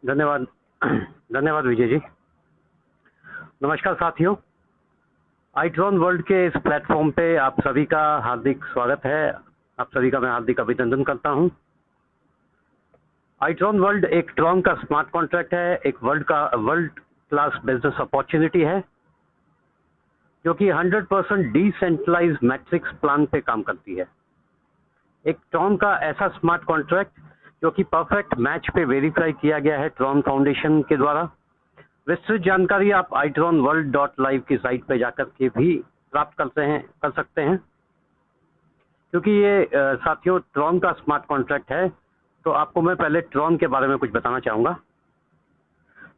धन्यवाद। धन्यवाद विजय जी। नमस्कार साथियों, आईट्रॉन वर्ल्ड के इस प्लेटफॉर्म पे आप सभी का हार्दिक स्वागत है। आप सभी का मैं हार्दिक अभिनंदन करता हूं। आईट्रॉन वर्ल्ड एक ट्रॉन का स्मार्ट कॉन्ट्रैक्ट है, एक वर्ल्ड क्लास बिजनेस अपॉर्चुनिटी है जो कि 100% डिसेंट्रलाइज मैट्रिक्स प्लान पे काम करती है। एक ट्रॉन का ऐसा स्मार्ट कॉन्ट्रैक्ट जो कि परफेक्ट मैच पे वेरीफाई किया गया है ट्रॉन फाउंडेशन के द्वारा। विस्तृत जानकारी आप itronworld.live की साइट पे जाकर के भी प्राप्त कर सकते हैं। क्योंकि ये साथियों ट्रॉन का स्मार्ट कॉन्ट्रैक्ट है, तो आपको मैं पहले ट्रॉन के बारे में कुछ बताना चाहूँगा।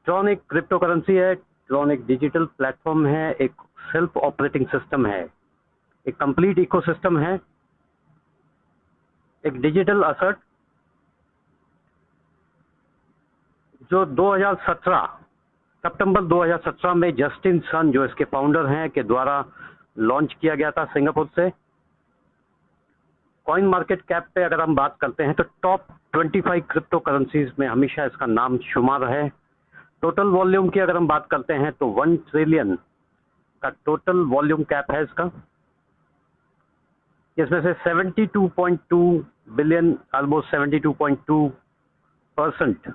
ट्रॉन एक क्रिप्टो करेंसी है, ट्रॉन एक डिजिटल प्लेटफॉर्म है, एक सेल्फ ऑपरेटिंग सिस्टम है, एक कंप्लीट इकोसिस्टम है, एक डिजिटल असर्ट जो 2017 सितंबर 2017 में जस्टिन सन जो इसके फाउंडर हैं के द्वारा लॉन्च किया गया था सिंगापुर से। कॉइन मार्केट कैप पे अगर हम बात करते हैं तो टॉप 25 क्रिप्टो करेंसीज में हमेशा इसका नाम शुमार है। टोटल वॉल्यूम की अगर हम बात करते हैं तो 1 ट्रिलियन का टोटल वॉल्यूम कैप है इसका, जिसमें से 72.2 बिलियन ऑलमोस्ट 72.2%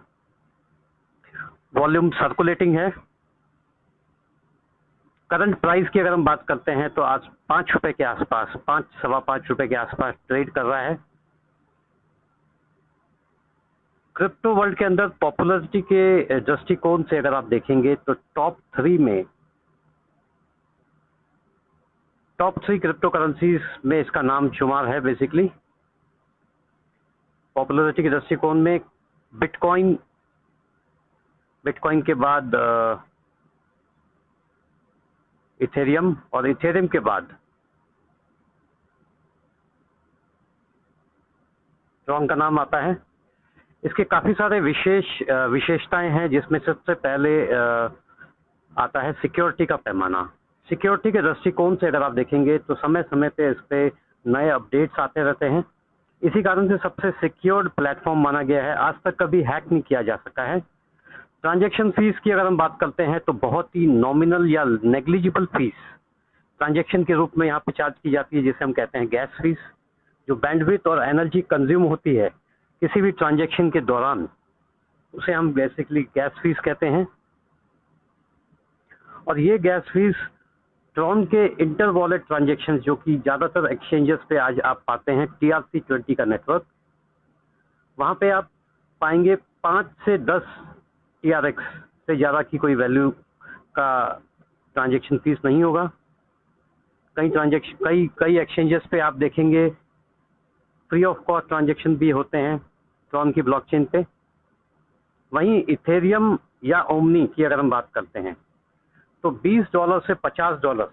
वॉल्यूम सर्कुलेटिंग है। करंट प्राइस की अगर हम बात करते हैं तो आज 5 रुपए के आसपास, 5-5.25 रुपए के आसपास ट्रेड कर रहा है। क्रिप्टो वर्ल्ड के अंदर पॉपुलरिटी के दृष्टिकोण से अगर आप देखेंगे तो टॉप 3 क्रिप्टो करेंसीज में इसका नाम शुमार है। बेसिकली पॉपुलरिटी के दृष्टिकोण में बिटकॉइन के बाद इथेरियम और इथेरियम के बाद ट्रॉन का नाम आता है। इसके काफ़ी सारे विशेषताएं हैं, जिसमें सबसे पहले आता है सिक्योरिटी का पैमाना। सिक्योरिटी के दृष्टिकोण से अगर आप देखेंगे तो समय समय पे इस पे नए अपडेट्स आते रहते हैं। इसी कारण से सबसे सिक्योर्ड प्लेटफॉर्म माना गया है। आज तक कभी हैक नहीं किया जा सका है। ट्रांजैक्शन फीस की अगर हम बात करते हैं तो बहुत ही नॉमिनल या नेग्लिजिबल फीस ट्रांजैक्शन के रूप में यहाँ पे चार्ज की जाती है, जिसे हम कहते हैं गैस फीस। जो बैंडविड्थ और एनर्जी कंज्यूम होती है किसी भी ट्रांजैक्शन के दौरान, उसे हम बेसिकली गैस फीस कहते हैं। और ये गैस फीस ट्रॉन के इंटर वॉलेट ट्रांजैक्शन जो कि ज़्यादातर एक्सचेंजेस पे आज आप पाते हैं, TRC20 का नेटवर्क, वहाँ पे आप पाएंगे 5 से 10 TRX से ज़्यादा की कोई वैल्यू का ट्रांजैक्शन फीस नहीं होगा। कई एक्सचेंजेस पे आप देखेंगे फ्री ऑफ कॉस्ट ट्रांजैक्शन भी होते हैं ट्रॉन की ब्लॉकचेन पे। वहीं इथेरियम या ओमनी की अगर हम बात करते हैं तो $20 से $50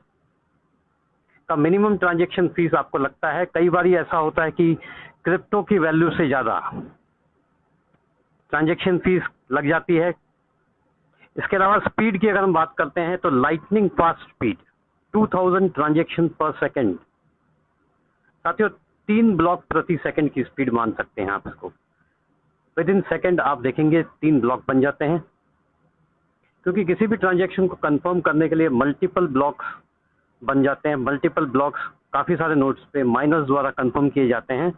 का मिनिमम ट्रांजैक्शन फीस आपको लगता है। कई बार ऐसा होता है कि क्रिप्टो की वैल्यू से ज़्यादा ट्रांजैक्शन फीस लग जाती है। इसके अलावा स्पीड की अगर हम बात करते हैं तो लाइटनिंग फास्ट स्पीड 2000 ट्रांजैक्शन पर सेकंड। साथियों 3 ब्लॉक प्रति सेकंड की स्पीड मान सकते हैं आप इसको। विद इन सेकंड आप देखेंगे 3 ब्लॉक बन जाते हैं, क्योंकि किसी भी ट्रांजैक्शन को कंफर्म करने के लिए मल्टीपल ब्लॉक्स बन जाते हैं। मल्टीपल ब्लॉक्स काफ़ी सारे नोड्स पे माइनर्स द्वारा कंफर्म किए जाते हैं।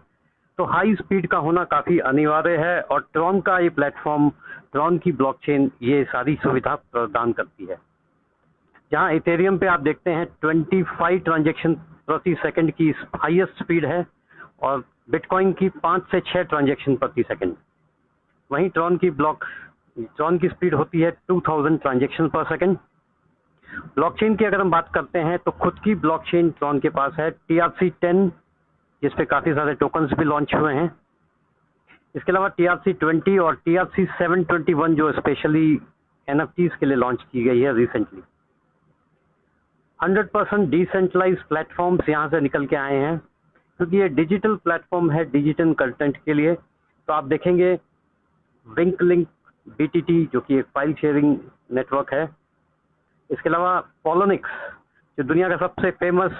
तो हाई स्पीड का होना काफ़ी अनिवार्य है और ट्रॉन का ये प्लेटफॉर्म, ट्रॉन की ब्लॉकचेन ये सारी सुविधा प्रदान करती है। जहां इथेरियम पे आप देखते हैं 25 ट्रांजैक्शन प्रति सेकंड की हाईएस्ट स्पीड है और बिटकॉइन की 5 से 6 ट्रांजैक्शन प्रति सेकंड। वहीं ट्रॉन की स्पीड होती है 2000 ट्रांजैक्शन पर सेकंड। ब्लॉकचेन की अगर हम बात करते हैं तो खुद की ब्लॉकचेन ट्रॉन के पास है TRC10, जिसपे काफ़ी सारे टोकन्स भी लॉन्च हुए हैं। इसके अलावा TRC20 और TRC721 जो स्पेशली NFTs के लिए लॉन्च की गई है रिसेंटली। 100% डिसेंट्रलाइज प्लेटफॉर्म्स यहाँ से निकल के आए हैं, क्योंकि ये डिजिटल प्लेटफॉर्म है डिजिटल कंटेंट के लिए। तो आप देखेंगे विंकलिंक BTT जो कि एक फाइल शेयरिंग नेटवर्क है। इसके अलावा पोलोनिक्स जो दुनिया का सबसे फेमस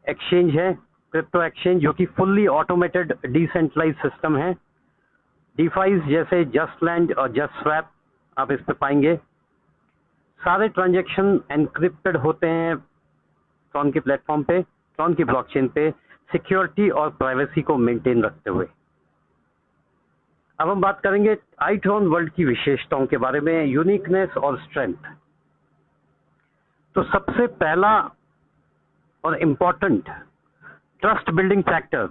एक्सचेंज है, क्रिप्टो एक्सचेंज, जो कि फुल्ली ऑटोमेटेड डिसेंट्रलाइज सिस्टम है। डिफाइज जैसे जस्ट लैंड और जस्ट स्वैप आप इस पे पाएंगे सारे ट्रांजैक्शन एनक्रिप्टेड होते हैं ट्रॉन के प्लेटफॉर्म पे, ट्रॉन की ब्लॉकचेन पे, सिक्योरिटी और प्राइवेसी को मेंटेन रखते हुए। अब हम बात करेंगे iTron वर्ल्ड की विशेषताओं के बारे में, यूनिकनेस और स्ट्रेंथ। तो सबसे पहला और important trust building factor,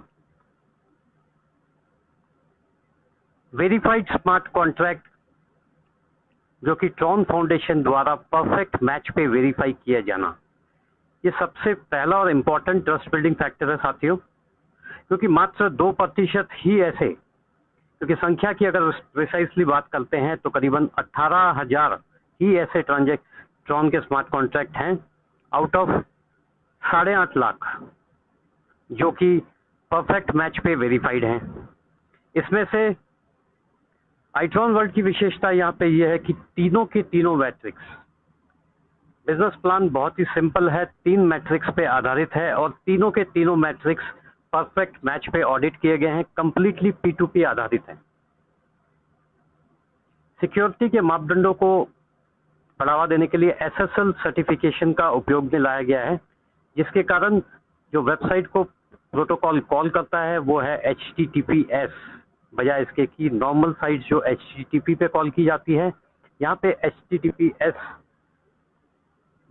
verified smart contract, जो कि ट्रॉन फाउंडेशन द्वारा परफेक्ट मैच पे वेरीफाई किया जाना, ये सबसे पहला और इम्पोर्टेंट ट्रस्ट बिल्डिंग फैक्टर है साथियों। क्योंकि मात्र 2% ही ऐसे, क्योंकि संख्या की अगर प्रिसाइसली बात करते हैं तो करीबन 18,000 ही ऐसे ट्रॉन के स्मार्ट कॉन्ट्रैक्ट हैं आउट ऑफ 8.5 लाख जो कि परफेक्ट मैच पे वेरीफाइड हैं। इसमें से iTron वर्ल्ड की विशेषता यहाँ पे ये है कि तीनों के तीनों मैट्रिक्स, बिजनेस प्लान बहुत ही सिंपल है, 3 मैट्रिक्स पे आधारित है और तीनों के तीनों मैट्रिक्स परफेक्ट मैच पे ऑडिट किए गए हैं, कंप्लीटली P2P आधारित है। सिक्योरिटी के मापदंडों को बढ़ावा देने के लिए SSL सर्टिफिकेशन का उपयोग में लाया गया है, जिसके कारण जो वेबसाइट को प्रोटोकॉल कॉल करता है वो है HTTPS, बजाय इसके कि नॉर्मल साइट जो HTTP पे कॉल की जाती है, यहाँ पे HTTPS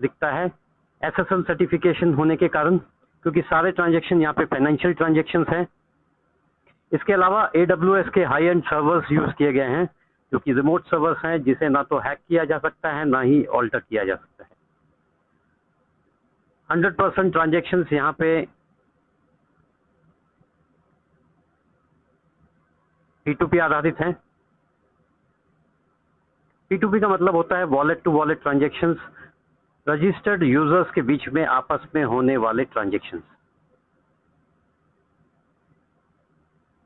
दिखता है। SSL सर्टिफिकेशन होने के कारण, क्योंकि सारे ट्रांजैक्शन यहाँ पे फाइनेंशियल ट्रांजैक्शंस हैं। इसके अलावा AWS के हाई एंड सर्वर्स यूज किए गए हैं, जो कि रिमोट सर्वर्स हैं, जिसे ना तो हैक किया जा सकता है ना ही ऑल्टर किया जा सकता है। 100% ट्रांजैक्शंस यहाँ पे P2P आधारित हैं। P2P का मतलब होता है wallet to wallet transactions, registered users के बीच में आपस में होने वाले ट्रांजैक्शंस।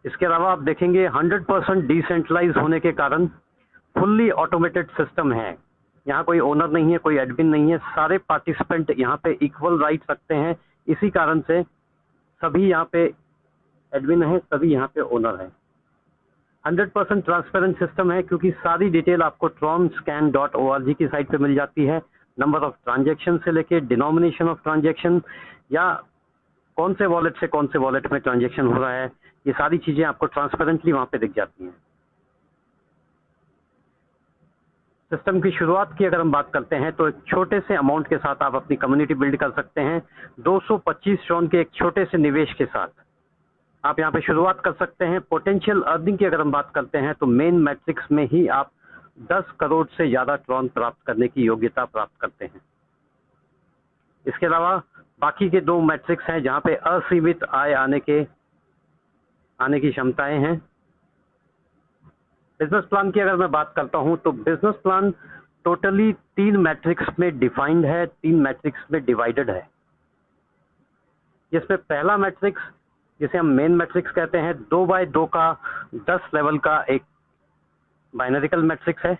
इसके अलावा आप देखेंगे 100% डिसेंट्रलाइज होने के कारण फुल्ली ऑटोमेटेड सिस्टम है। यहाँ कोई ओनर नहीं है, कोई एडमिन नहीं है, सारे पार्टिसिपेंट यहाँ पे इक्वल राइट रखते हैं। इसी कारण से सभी यहाँ पे एडमिन है, सभी यहाँ पे ओनर है। 100% ट्रांसपेरेंट सिस्टम है, क्योंकि सारी डिटेल आपको tronscan.org की साइट पे मिल जाती है। नंबर ऑफ ट्रांजैक्शन से लेके डिनोमिनेशन ऑफ ट्रांजैक्शन, या कौन से वॉलेट से कौन से वॉलेट में ट्रांजैक्शन हो रहा है, ये सारी चीजें आपको ट्रांसपेरेंटली वहां पे दिख जाती हैं। सिस्टम की शुरुआत की अगर हम बात करते हैं तो एक छोटे से अमाउंट के साथ आप अपनी कम्युनिटी बिल्ड कर सकते हैं। 225 ट्रॉन के एक छोटे से निवेश के साथ आप यहाँ पे शुरुआत कर सकते हैं। पोटेंशियल अर्निंग की अगर हम बात करते हैं तो मेन मैट्रिक्स में ही आप 10 करोड़ से ज्यादा ट्रॉन प्राप्त करने की योग्यता प्राप्त करते हैं। इसके अलावा बाकी के 2 मैट्रिक्स हैं जहाँ पे असीमित आय आने की क्षमताएं हैं। बिजनेस प्लान की अगर मैं बात करता हूं तो बिजनेस प्लान टोटली 3 मैट्रिक्स में डिफाइंड है, 3 मैट्रिक्स में डिवाइडेड है। जिसमें पहला मैट्रिक्स, जिसे हम मेन मैट्रिक्स कहते हैं, 2x2 का 10 लेवल का एक बाइनरिकल मैट्रिक्स है।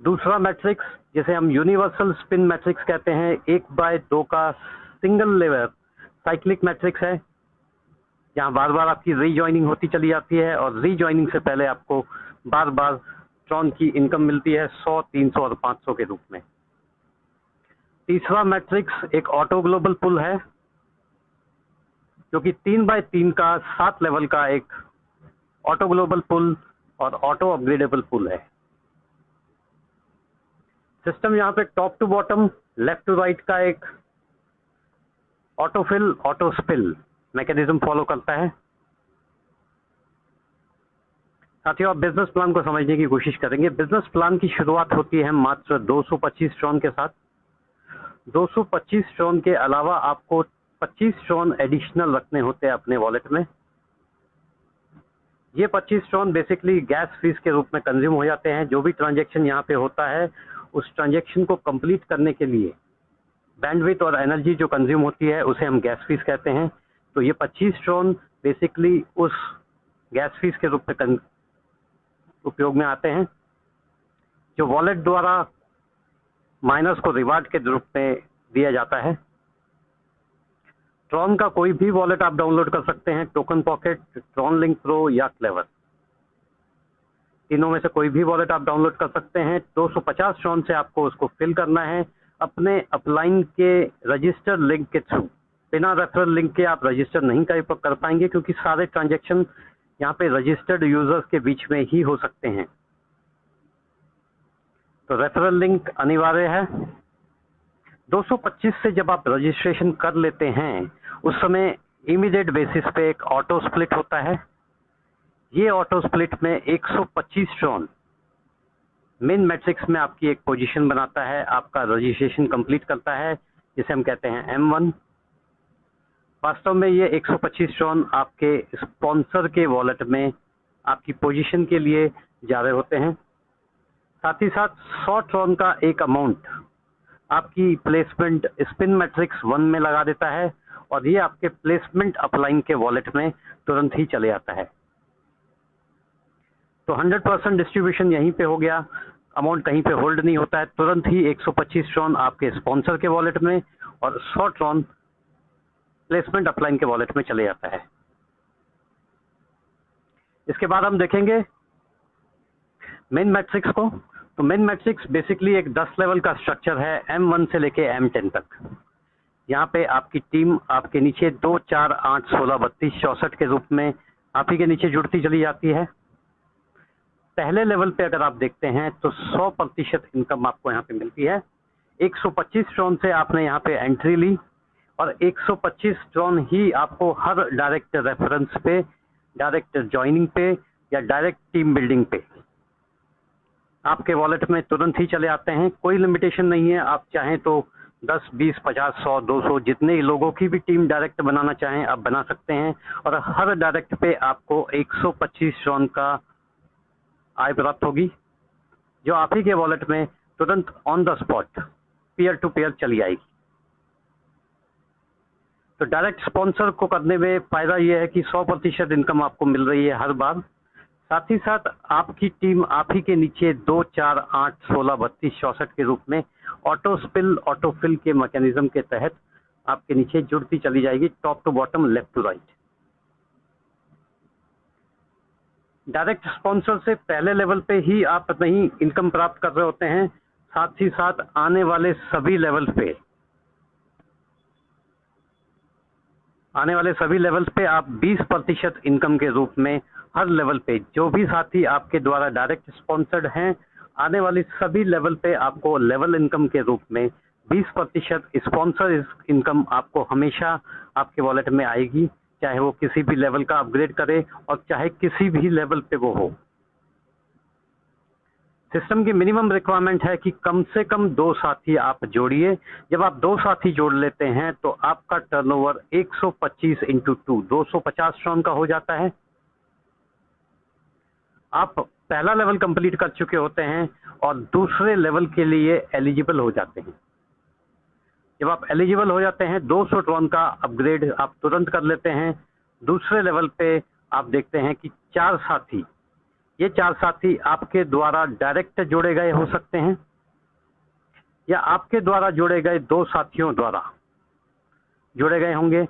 दूसरा मैट्रिक्स, जिसे हम यूनिवर्सल स्पिन मैट्रिक्स कहते हैं, 1x2 का सिंगल लेवल साइक्लिक मैट्रिक्स है, जहाँ बार बार आपकी रीजॉइनिंग होती चली जाती है और रीजॉइनिंग से पहले आपको बार बार ट्रॉन की इनकम मिलती है 100, 300 और 500 के रूप में। तीसरा मैट्रिक्स एक ऑटो ग्लोबल पुल है, जो कि 3x3 का 7 लेवल का एक ऑटो ग्लोबल पुल और ऑटो अपग्रेडेबल पुल है। सिस्टम यहाँ पे top to bottom, left to right का एक autofill auto spill mechanism follow करता है। साथियों, आप बिजनेस प्लान को समझने की कोशिश करेंगे। बिजनेस प्लान की शुरुआत होती है मात्र 225 ट्रॉन के साथ। 225 ट्रॉन के अलावा आपको 25 ट्रॉन एडिशनल रखने होते हैं अपने वॉलेट में। ये 25 ट्रॉन बेसिकली गैस फीस के रूप में कंज्यूम हो जाते हैं। जो भी ट्रांजैक्शन यहाँ पे होता है, उस ट्रांजैक्शन को कंप्लीट करने के लिए बैंडविड्थ और एनर्जी जो कंज्यूम होती है, उसे हम गैस फीस कहते हैं। तो ये 25 ट्रॉन बेसिकली उस गैस फीस के रूप में उपयोग में आते हैं, जो वॉलेट द्वारा माइनर्स को रिवार्ड के रूप में दिया जाता है। ट्रॉन का कोई भी वॉलेट आप डाउनलोड कर सकते हैं, token pocket, Tron link pro या क्लेवर। तीनों में से कोई भी वॉलेट आप डाउनलोड कर सकते हैं। 250 ट्रॉन से आपको उसको फिल करना है अपने अपलाइन के रजिस्टर लिंक के थ्रू। बिना रेफरल लिंक के आप रजिस्टर नहीं कर पाएंगे, क्योंकि सारे ट्रांजैक्शन यहाँ पे रजिस्टर्ड यूजर्स के बीच में ही हो सकते हैं। तो रेफरल लिंक अनिवार्य है। 225 से जब आप रजिस्ट्रेशन कर लेते हैं, उस समय इमीडिएट बेसिस पे एक ऑटो स्प्लिट होता है। ये ऑटो स्प्लिट में 125 ट्रॉन मेन मैट्रिक्स में आपकी एक पोजीशन बनाता है, आपका रजिस्ट्रेशन कंप्लीट करता है, जिसे हम कहते हैं M1। वास्तव में ये 125 ट्रॉन आपके स्पॉन्सर के वॉलेट में आपकी पोजीशन के लिए जा रहे होते हैं। साथ ही साथ 100 ट्रॉन का एक अमाउंट आपकी प्लेसमेंट स्पिन मैट्रिक्स 1 में लगा देता है, और ये आपके प्लेसमेंट अपलाइन के वॉलेट में तुरंत ही चले आता है। तो 100% डिस्ट्रीब्यूशन यहीं पे हो गया, अमाउंट कहीं पे होल्ड नहीं होता है, तुरंत ही 125 ट्रॉन आपके स्पॉन्सर के वॉलेट में और 100 ट्रॉन प्लेसमेंट अपलाइन के वॉलेट में चले जाता है। इसके बाद हम देखेंगे मेन मैट्रिक्स को। तो मेन मैट्रिक्स बेसिकली एक 10 लेवल का स्ट्रक्चर है, M1 से लेके M10 तक। यहाँ पे आपकी टीम आपके नीचे 2, 4, 8, 16, 32, 64 के रूप में आप ही के नीचे जुड़ती चली जाती है। पहले लेवल पे अगर आप देखते हैं तो 100% इनकम आपको यहाँ पे मिलती है। 125 ट्रॉन से आपने यहाँ पे एंट्री ली, और 125 ट्रॉन ही आपको हर डायरेक्ट रेफरेंस पे, डायरेक्ट ज्वाइनिंग पे या डायरेक्ट टीम बिल्डिंग पे आपके वॉलेट में तुरंत ही चले आते हैं। कोई लिमिटेशन नहीं है, आप चाहें तो 10, 20, 50, 100, 200 जितने लोगों की भी टीम डायरेक्ट बनाना चाहें आप बना सकते हैं, और हर डायरेक्ट पे आपको 125 ट्रॉन का आय प्राप्त होगी, जो आप ही के वॉलेट में तुरंत on the spot peer to peer चली आएगी। तो डायरेक्ट स्पॉन्सर को करने में फायदा यह है कि 100% इनकम आपको मिल रही है हर बार। साथ ही साथ आपकी टीम आप ही के नीचे 2, 4, 8, 16, 32, 64 के रूप में ऑटो स्पिल, ऑटो फिल के मैकेनिज्म के तहत आपके नीचे जुड़ती चली जाएगी, top to bottom, left to right. Direct sponsor से पहले लेवल पे ही आप नहीं इनकम प्राप्त कर रहे होते हैं, साथ ही साथ आने वाले सभी लेवल्स पे आप 20% इनकम के रूप में हर लेवल पे, जो भी साथी आपके द्वारा डायरेक्ट स्पॉन्सर्ड हैं, आने वाली सभी लेवल पे आपको लेवल इनकम के रूप में 20% स्पॉन्सर इनकम आपको हमेशा आपके वॉलेट में आएगी, चाहे वो किसी भी लेवल का अपग्रेड करे और चाहे किसी भी लेवल पे वो हो। सिस्टम की मिनिमम रिक्वायरमेंट है कि कम से कम 2 साथी आप जोड़िए। जब आप 2 साथी जोड़ लेते हैं तो आपका टर्नओवर 125 × 2 250 ट्रॉन का हो जाता है। आप पहला लेवल कंप्लीट कर चुके होते हैं और दूसरे लेवल के लिए एलिजिबल हो जाते हैं। जब आप एलिजिबल हो जाते हैं, 200 ट्रॉन का अपग्रेड आप तुरंत कर लेते हैं। दूसरे लेवल पे आप देखते हैं कि 4 साथी, ये 4 साथी आपके द्वारा डायरेक्ट जोड़े गए हो सकते हैं, या आपके द्वारा जोड़े गए 2 साथियों द्वारा जोड़े गए होंगे,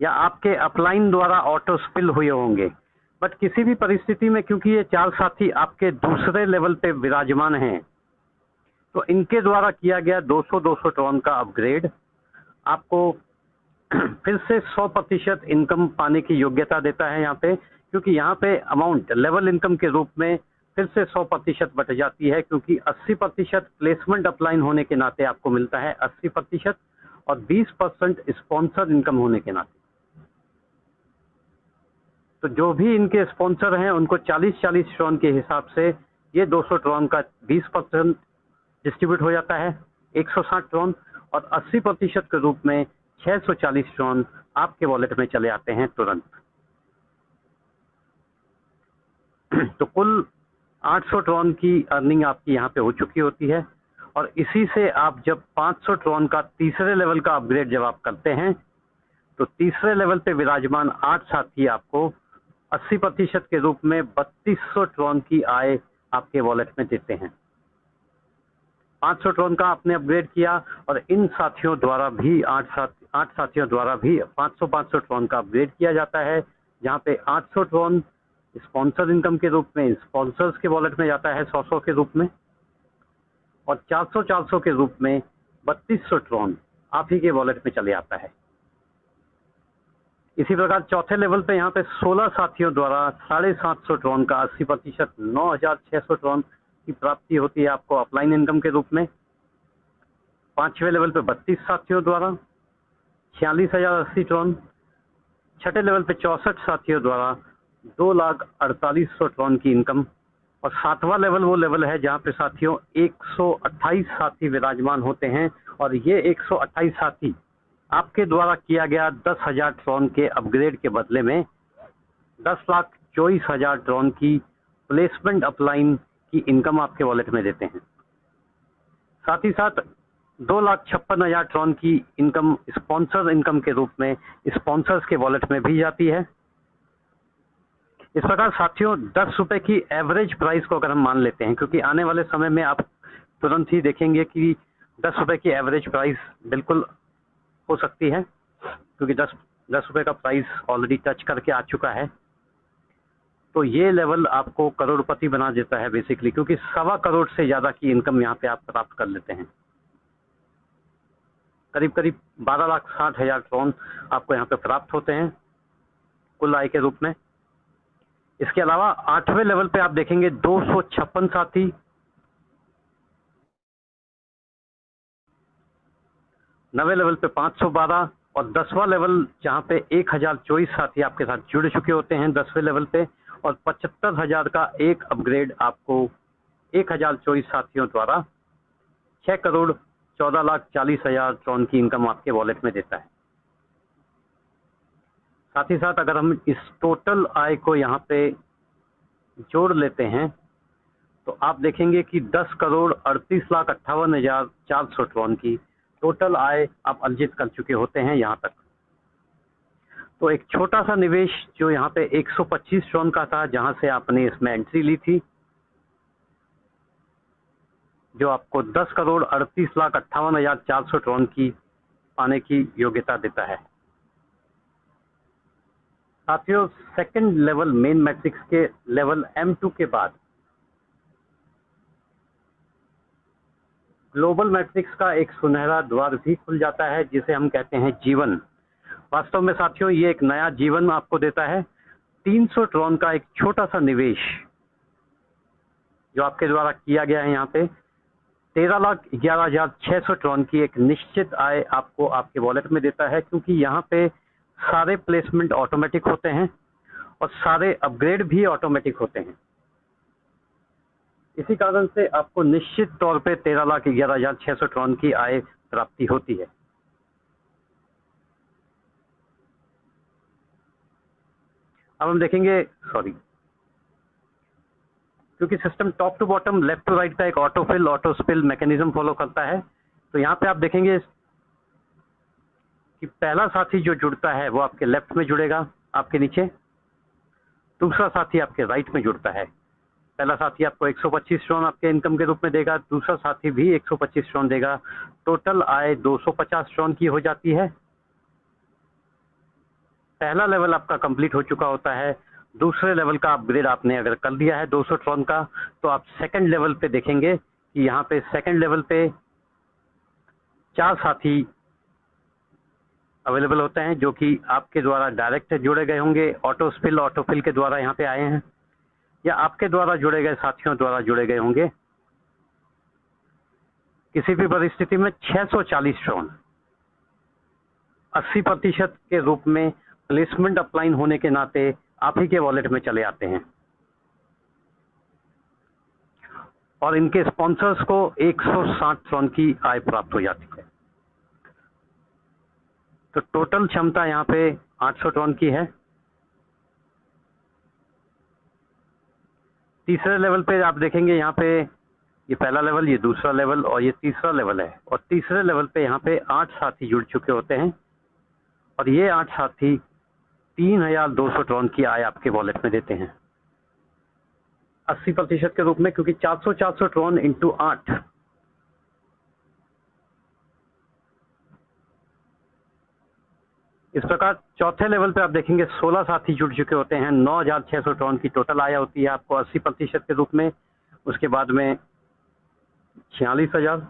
या आपके अपलाइन द्वारा ऑटो स्पिल हुए होंगे। बट किसी भी परिस्थिति में, क्योंकि ये 4 साथी आपके दूसरे लेवल पे विराजमान हैं, तो इनके द्वारा किया गया 200 ट्रॉन का अपग्रेड आपको फिर से 100% इनकम पाने की योग्यता देता है यहाँ पे, क्योंकि यहाँ पे अमाउंट लेवल इनकम के रूप में फिर से 100% बढ़ जाती है, क्योंकि 80% प्लेसमेंट अपलाइन होने के नाते आपको मिलता है 80%, और 20% स्पॉन्सर इनकम होने के नाते। तो जो भी इनके स्पॉन्सर हैं उनको 40-40 ट्रॉन के हिसाब से ये 200 ट्रॉन का 20% डिस्ट्रीब्यूट हो जाता है, 160 ट्रॉन, और 80% के रूप में 640 ट्रॉन आपके वॉलेट में चले आते हैं तुरंत। तो कुल 800 ट्रॉन की अर्निंग आपकी यहाँ पे हो चुकी होती है, और इसी से आप जब 500 ट्रॉन का तीसरे लेवल का अपग्रेड जब आप करते हैं, तो तीसरे लेवल पे विराजमान 8 साथी आपको 80% के रूप में 3200 ट्रॉन की आय आपके वॉलेट में देते हैं। 500 ट्रॉन का आपने अपग्रेड किया, और इन साथियों द्वारा भी 8 साथियों द्वारा भी 500 ट्रॉन का अपग्रेड किया जाता है, जहाँ पे 800 ट्रॉन स्पॉन्सर इनकम के रूप में स्पॉन्सर्स के वॉलेट में जाता है 100 के रूप में, और 400 के रूप में 3200 ट्रॉन आप ही के वॉलेट में चले आता है। इसी प्रकार चौथे लेवल पे यहाँ पे 16 साथियों द्वारा 750 ट्रॉन का 80% 9600 ट्रॉन की प्राप्ति होती है आपको ऑफलाइन इनकम के रूप में। पांचवें लेवल पे 32 साथियों द्वारा 46,080 ट्रॉन। छठे लेवल पे 64 साथियों द्वारा 2,48,000 ट्रॉन की इनकम। और सातवां लेवल वो लेवल है जहाँ पे साथियों 128 साथी विराजमान होते हैं, और ये 128 साथी आपके द्वारा किया गया 10,000 ट्रॉन के अपग्रेड के बदले में 10,24,000 ट्रॉन की प्लेसमेंट अपलाइन की इनकम आपके वॉलेट में देते हैं। साथ ही साथ 2,56,000 ट्रॉन की इनकम स्पॉन्सर इनकम के रूप में स्पॉन्सर्स के वॉलेट में भी जाती है। इस प्रकार साथियों 10 रुपए की एवरेज प्राइस को अगर हम मान लेते हैं, क्योंकि आने वाले समय में आप तुरंत ही देखेंगे कि 10 रुपए की एवरेज प्राइस बिल्कुल हो सकती है, क्योंकि 10 रुपए का प्राइस ऑलरेडी टच करके आ चुका है। तो ये लेवल आपको करोड़पति बना देता है बेसिकली, क्योंकि 1.25 करोड़ से ज़्यादा की इनकम यहाँ पे आप प्राप्त कर लेते हैं। करीब करीब 12,60,000 ट्रॉन आपको यहाँ पे प्राप्त होते हैं कुल आय के रूप में। इसके अलावा 8वें लेवल पे आप देखेंगे 256 साथी, 9वें लेवल पे 512, और 10वां लेवल जहाँ पे 1,024 साथी आपके साथ जुड़ चुके होते हैं 10वें लेवल पे, और 75,000 का एक अपग्रेड आपको 1,024 साथियों द्वारा 6,14,40,000 ट्रॉन की इनकम आपके वॉलेट में देता है। साथ ही साथ अगर हम इस टोटल आय को यहाँ पे जोड़ लेते हैं तो आप देखेंगे कि 10,38,58,400 ट्रॉन की टोटल आय आप अर्जित कर चुके होते हैं यहाँ तक। तो एक छोटा सा निवेश जो यहाँ पे 125 ट्रॉन का था, जहाँ से आपने इसमें एंट्री ली थी, जो आपको 10,38,58,400 ट्रॉन की पाने की योग्यता देता है। साथियों सेकंड लेवल मेन मैट्रिक्स के लेवल M2 के बाद ग्लोबल मैट्रिक्स का एक सुनहरा द्वार भी खुल जाता है, जिसे हम कहते हैं जीवन। वास्तव में साथियों ये एक नया जीवन आपको देता है। 300 ट्रॉन का एक छोटा सा निवेश जो आपके द्वारा किया गया है यहाँ पे 13,11,600 ट्रॉन की एक निश्चित आय आपको आपके वॉलेट में देता है, क्योंकि यहाँ पे सारे प्लेसमेंट ऑटोमेटिक होते हैं और सारे अपग्रेड भी ऑटोमेटिक होते हैं। इसी कारण से आपको निश्चित तौर पे 13,11,600 ट्रॉन की आय प्राप्ति होती है। अब हम देखेंगे क्योंकि system top to bottom left to right का एक autofill auto spill mechanism follow करता है, तो यहाँ पे आप देखेंगे कि पहला साथी जो जुड़ता है वो आपके लेफ्ट में जुड़ेगा आपके नीचे, दूसरा साथी आपके राइट में जुड़ता है। पहला साथी आपको 125 ट्रॉन आपके इनकम के रूप में देगा, दूसरा साथी भी 125 ट्रॉन देगा। टोटल आय 250 ट्रॉन की हो जाती है। पहला लेवल आपका कंप्लीट हो चुका होता है। दूसरे लेवल का अपग्रेड आपने अगर कर दिया है 200 ट्रॉन का, तो आप सेकंड लेवल पे देखेंगे कि यहाँ पे सेकंड लेवल पे 4 साथी अवेलेबल होते हैं, जो कि आपके द्वारा डायरेक्ट जुड़े गए होंगे, ऑटोफिल के द्वारा यहाँ पे आए हैं, या आपके द्वारा जुड़े गए साथियों द्वारा जुड़े गए होंगे। किसी भी परिस्थिति में 640 ट्रॉन 80% के रूप में प्लेसमेंट अपलाइन होने के नाते आप ही के वॉलेट में चले आते हैं, और इनके स्पॉन्सर्स को 160 ट्रॉन की आय प्राप्त हो जाती है। तो टोटल क्षमता यहाँ पे 800 ट्रॉन की है। तीसरे लेवल पे आप देखेंगे यहाँ पे ये पहला लेवल, ये दूसरा लेवल और ये तीसरा लेवल है, और तीसरे लेवल पे यहाँ पे 8 साथी जुड़ चुके होते हैं, और ये 8 साथी 3,200 ट्रॉन की आय आपके वॉलेट में देते हैं 80% के रूप में, क्योंकि 400 ट्रॉन इंटू 8 . इस प्रकार चौथे लेवल पे आप देखेंगे 16 साथी जुड़ चुके होते हैं। 9,600 ट्रॉन की टोटल आय होती है आपको 80% के रूप में। उसके बाद में 46,000,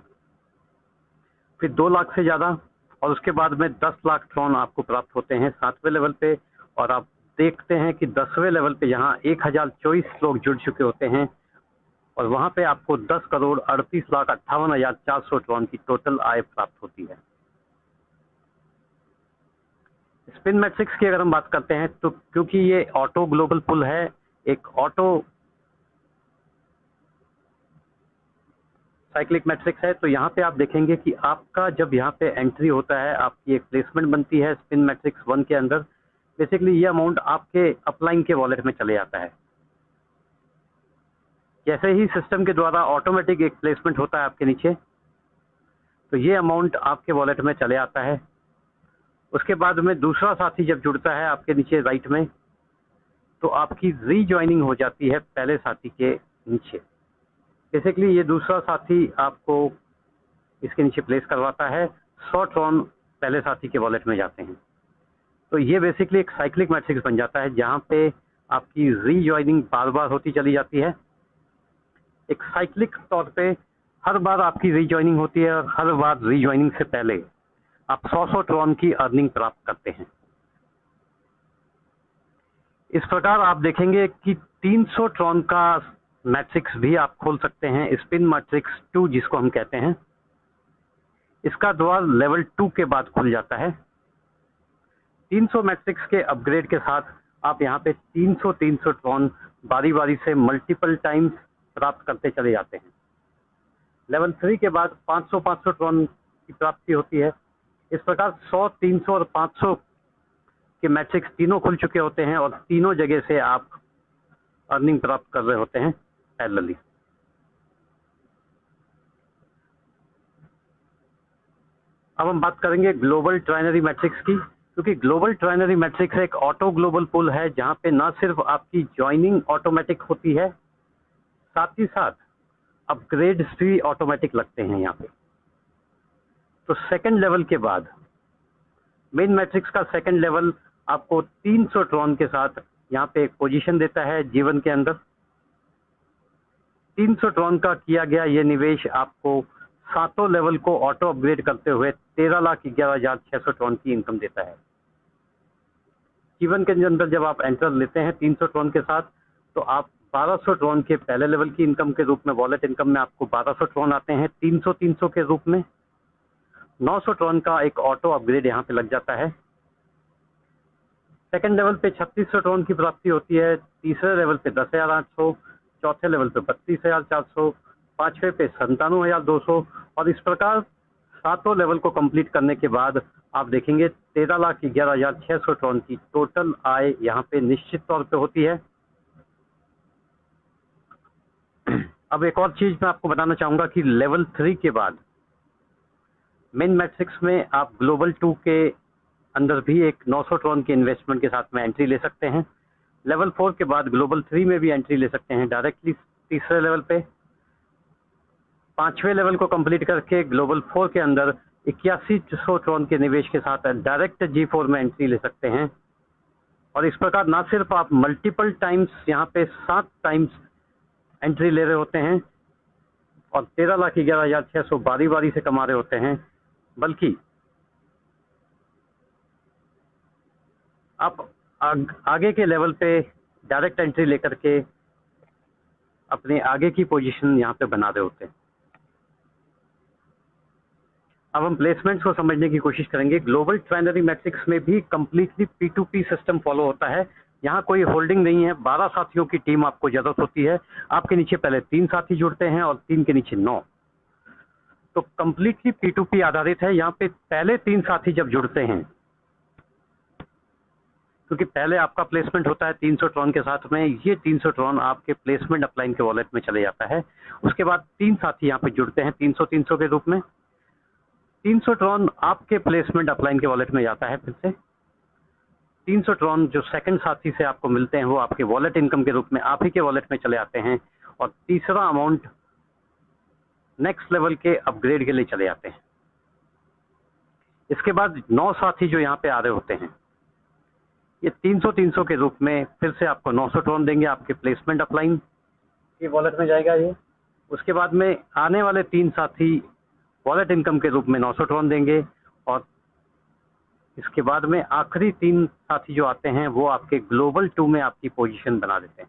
फिर 2 लाख से ज़्यादा, और उसके बाद में 10 लाख ट्रॉन आपको प्राप्त होते हैं 7वें लेवल पे। और आप देखते हैं कि 10वें लेवल पे यहाँ 1024 लोग जुड़ चुके होते हैं, और वहाँ पे आपको 10,38,58,400 ट्रॉन की टोटल आय प्राप्त होती है। स्पिन मैट्रिक्स की अगर हम बात करते हैं तो क्योंकि ये ऑटो ग्लोबल पुल है, एक ऑटो साइक्लिक मैट्रिक्स है, तो यहाँ पे आप देखेंगे कि आपका जब यहाँ पे एंट्री होता है, आपकी एक प्लेसमेंट बनती है स्पिन मैट्रिक्स 1 के अंदर। बेसिकली ये अमाउंट आपके अपलाइन के वॉलेट में चले जाता है। जैसे ही सिस्टम के द्वारा ऑटोमेटिक एक प्लेसमेंट होता है आपके नीचे, तो ये अमाउंट आपके वॉलेट में चले आता है। उसके बाद में दूसरा साथी जब जुड़ता है आपके नीचे राइट में, तो आपकी रीजॉइनिंग हो जाती है पहले साथी के नीचे। बेसिकली ये दूसरा साथी आपको इसके नीचे प्लेस करवाता है, 100 ट्रॉन पहले साथी के वॉलेट में जाते हैं। तो ये बेसिकली एक साइक्लिक मैट्रिक्स बन जाता है जहाँ पे आपकी रीजॉइनिंग बार बार होती चली जाती है। एक साइक्लिक तौर पे हर बार आपकी रीजॉइनिंग होती है, और हर बार रीजॉइनिंग से पहले आप 100 ट्रॉन की अर्निंग प्राप्त करते हैं। इस प्रकार आप देखेंगे कि 300 ट्रॉन का मैट्रिक्स भी आप खोल सकते हैं, स्पिन मैट्रिक्स 2 जिसको हम कहते हैं। इसका द्वार लेवल 2 के बाद खुल जाता है। 300 मैट्रिक्स के अपग्रेड के साथ आप यहाँ पे 300 ट्रॉन बारी बारी से मल्टीपल टाइम्स प्राप्त करते चले जाते हैं। लेवल 3 के बाद 500 ट्रॉन की प्राप्ति होती है। इस प्रकार 100, 300 और 500 के मैट्रिक्स तीनों खुल चुके होते हैं, और तीनों जगह से आप अर्निंग प्राप्त कर रहे होते हैं पैरेलली। अब हम बात करेंगे ग्लोबल ट्राइनरी मैट्रिक्स की, क्योंकि ग्लोबल ट्राइनरी मैट्रिक्स एक ऑटो ग्लोबल पुल है जहां पे ना सिर्फ आपकी ज्वाइनिंग ऑटोमेटिक होती है, साथ ही साथ अपग्रेड भी ऑटोमेटिक लगते हैं यहाँ पे। तो सेकंड लेवल के बाद मेन मैट्रिक्स का सेकंड लेवल आपको 300 ट्रॉन के साथ यहाँ पे एक पोजीशन देता है जीवन के अंदर। 300 ट्रॉन का किया गया ये निवेश आपको 7वें लेवल को ऑटो अपग्रेड करते हुए 13,11,600 ट्रॉन की इनकम देता है। जीवन के अंदर जब आप एंटर लेते हैं 300 ट्रॉन के साथ, तो आप 1200 ट्रॉन के पहले लेवल की इनकम के रूप में, वॉलेट इनकम में आपको 1200 ट्रॉन आते हैं 300 के रूप में। 900 ट्रॉन का एक ऑटो अपग्रेड यहाँ पे लग जाता है। सेकंड लेवल पे 3600 ट्रॉन की प्राप्ति होती है, तीसरे लेवल पे 10,800, चौथे लेवल पे 32,400, पांचवें पे 97,200, और इस प्रकार 7वें लेवल को कंप्लीट करने के बाद आप देखेंगे 13,11,600 ट्रॉन की टोटल आय यहाँ पे निश्चित तौर पे होती है। अब एक और चीज मैं आपको बताना चाहूंगा कि लेवल 3 के बाद मेन मैट्रिक्स में आप ग्लोबल 2 के अंदर भी एक 900 ट्रॉन के इन्वेस्टमेंट के साथ में एंट्री ले सकते हैं। लेवल 4 के बाद ग्लोबल 3 में भी एंट्री ले सकते हैं डायरेक्टली तीसरे लेवल पे। 5वें लेवल को कंप्लीट करके ग्लोबल 4 के अंदर 8100 ट्रॉन के निवेश के साथ डायरेक्ट G4 में एंट्री ले सकते हैं। और इस प्रकार ना सिर्फ आप मल्टीपल टाइम्स यहाँ पे 7 टाइम्स एंट्री ले रहे होते हैं और 13,11,600 बारी बारी से कमा रहे होते हैं, बल्कि आप आगे के लेवल पे डायरेक्ट एंट्री लेकर के अपने आगे की पोजीशन यहाँ पे बना रहे होते हैं। अब हम प्लेसमेंट्स को समझने की कोशिश करेंगे। ग्लोबल ट्राइनरी मैट्रिक्स में भी कंप्लीटली P2P सिस्टम फॉलो होता है। यहाँ कोई होल्डिंग नहीं है। 12 साथियों की टीम आपको जरूरत होती है। आपके नीचे पहले 3 साथी जुड़ते हैं और 3 के नीचे 9। तो कंप्लीटली P2P आधारित है। यहाँ पे पहले 3 साथी जब जुड़ते हैं, क्योंकि पहले आपका प्लेसमेंट होता है 300 ट्रॉन के साथ में, ये 300 ट्रॉन आपके प्लेसमेंट अपलाइन के वॉलेट में चले जाता है। उसके बाद 3 साथी यहाँ पे जुड़ते हैं 300 के रूप में। 300 ट्रॉन आपके प्लेसमेंट अपलाइन के वॉलेट में जाता है। फिर से 300 ट्रॉन जो सेकंड साथी से आपको मिलते हैं वो आपके वॉलेट इनकम के रूप में आप ही के वॉलेट में चले आते हैं, और तीसरा अमाउंट नेक्स्ट लेवल के अपग्रेड के लिए चले जाते हैं। इसके बाद 9 साथी जो यहाँ पे आ रहे होते हैं, ये 300-300 के रूप में फिर से आपको 900 ट्रॉन देंगे। आपके प्लेसमेंट अपलाइन के वॉलेट में जाएगा ये। उसके बाद में आने वाले 3 साथी वॉलेट इनकम के रूप में 900 ट्रॉन देंगे, और इसके बाद में आखिरी 3 साथी जो आते हैं वो आपके ग्लोबल 2 में आपकी पोजीशन बना देते हैं।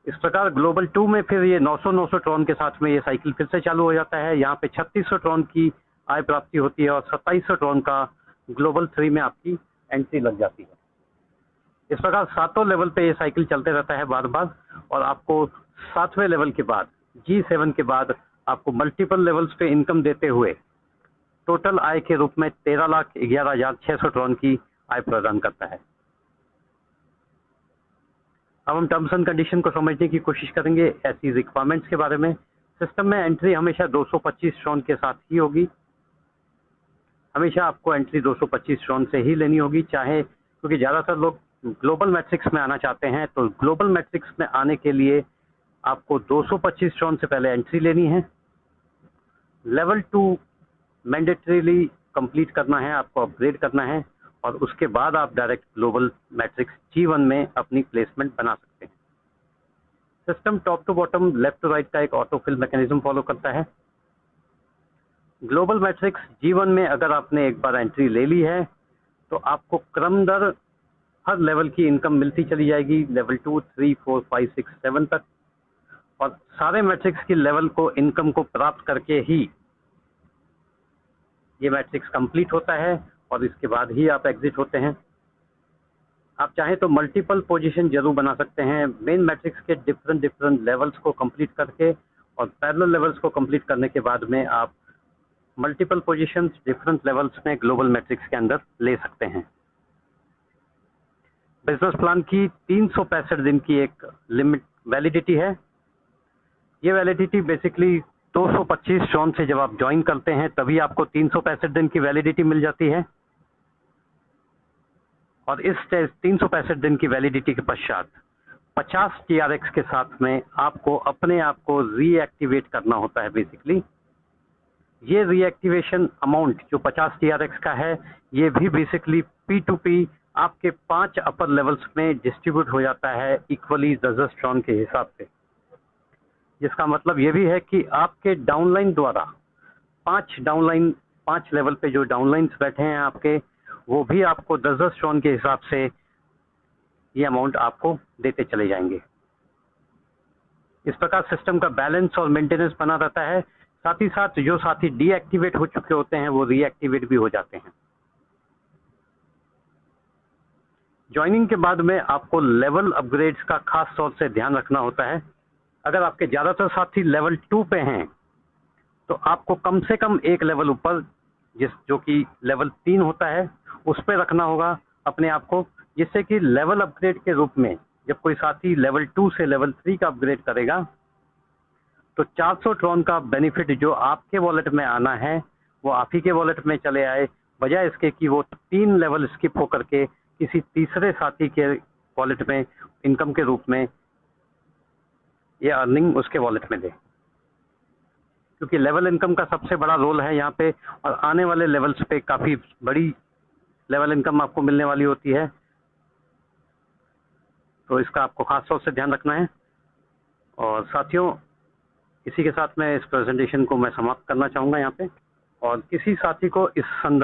इस प्रकार ग्लोबल 2 में फिर ये 900 ट्रॉन के साथ में ये साइकिल फिर से चालू हो जाता है। यहाँ पे 3600 ट्रॉन की आय प्राप्ति होती है और 2700 ट्रॉन का ग्लोबल 3 में आपकी एंट्री लग जाती है। इस प्रकार 7 लेवल पे ये साइकिल चलते रहता है बार बार, और आपको 7वें लेवल के बाद G7 के बाद आपको मल्टीपल लेवल्स पे इनकम देते हुए टोटल आय के रूप में 13,11,600 ट्रॉन की आय प्रदान करता है। अब हम टर्म्स एंड कंडीशन को समझने की कोशिश करेंगे ऐसी रिक्वायरमेंट्स के बारे में। सिस्टम में एंट्री हमेशा 225 ट्रॉन के साथ ही होगी। हमेशा आपको एंट्री 225 ट्रॉन से ही लेनी होगी, चाहे, क्योंकि ज़्यादातर लोग ग्लोबल मैट्रिक्स में आना चाहते हैं, तो ग्लोबल मैट्रिक्स में आने के लिए आपको 225 ट्रॉन से पहले एंट्री लेनी है। लेवल 2 मैंडेटरीली कंप्लीट करना है, आपको अपग्रेड करना है, और उसके बाद आप डायरेक्ट ग्लोबल मैट्रिक्स G1 में अपनी प्लेसमेंट बना सकते हैं। System top to bottom, left to right का एक ऑटोफिल मैकेनिज्म फॉलो करता है। ग्लोबल मैट्रिक्स G1 में अगर आपने एक बार एंट्री ले ली है तो आपको क्रम दर हर लेवल की इनकम मिलती चली जाएगी, लेवल 2, 3, 4, 5, 6, 7 तक, और सारे मैट्रिक्स की लेवल को इनकम को प्राप्त करके ही ये मैट्रिक्स कंप्लीट होता है, और इसके बाद ही आप एग्जिट होते हैं। आप चाहें तो मल्टीपल पोजीशन जरूर बना सकते हैं मेन मैट्रिक्स के डिफरेंट लेवल्स को कंप्लीट करके, और पैरेलल लेवल्स को कंप्लीट करने के बाद में आप मल्टीपल पोजीशंस डिफरेंट लेवल्स में ग्लोबल मैट्रिक्स के अंदर ले सकते हैं। बिजनेस प्लान की 365 दिन की एक लिमिट वैलिडिटी है। ये वैलिडिटी बेसिकली 225 ट्रॉन से जब आप ज्वाइन करते हैं तभी आपको 365 दिन की वैलिडिटी मिल जाती है, और इस 365 दिन की वैलिडिटी के पश्चात 50 TRX के साथ में आपको अपने आप को रीएक्टिवेट करना होता है। बेसिकली ये रीएक्टिवेशन अमाउंट जो 50 TRX का है, ये भी बेसिकली P2P आपके 5 अपर लेवल्स में डिस्ट्रीब्यूट हो जाता है इक्वली 10 ट्रॉन के हिसाब से, जिसका मतलब ये भी है कि आपके डाउनलाइन द्वारा 5 लेवल पे जो डाउनलाइंस बैठे हैं आपके, वो भी आपको 10 ट्रॉन के हिसाब से ये अमाउंट आपको देते चले जाएंगे। इस प्रकार सिस्टम का बैलेंस और मेंटेनेंस बना रहता है। साथ ही साथ जो साथी डीएक्टिवेट हो चुके होते हैं वो रीएक्टिवेट भी हो जाते हैं। ज्वाइनिंग के बाद में आपको लेवल अपग्रेड्स का खास तौर से ध्यान रखना होता है। अगर आपके ज़्यादातर साथी लेवल 2 पे हैं तो आपको कम से कम एक लेवल ऊपर, जो कि लेवल 3 होता है, उस पर रखना होगा अपने आप को, जिससे कि लेवल अपग्रेड के रूप में जब कोई साथी लेवल 2 से लेवल 3 का अपग्रेड करेगा तो 400 ट्रॉन का बेनिफिट जो आपके वॉलेट में आना है वो आप ही के वॉलेट में चले आए, बजाय इसके कि वो 3 लेवल स्किप होकर के किसी तीसरे साथी के वॉलेट में इनकम के रूप में ये अर्निंग उसके वॉलेट में दे। क्योंकि लेवल इनकम का सबसे बड़ा रोल है यहाँ पे, और आने वाले लेवल्स पे काफ़ी बड़ी लेवल इनकम आपको मिलने वाली होती है, तो इसका आपको खास तौर से ध्यान रखना है। और साथियों, इसी के साथ मैं इस प्रेजेंटेशन को मैं समाप्त करना चाहूँगा यहाँ पे, और किसी साथी को इस संदर्भ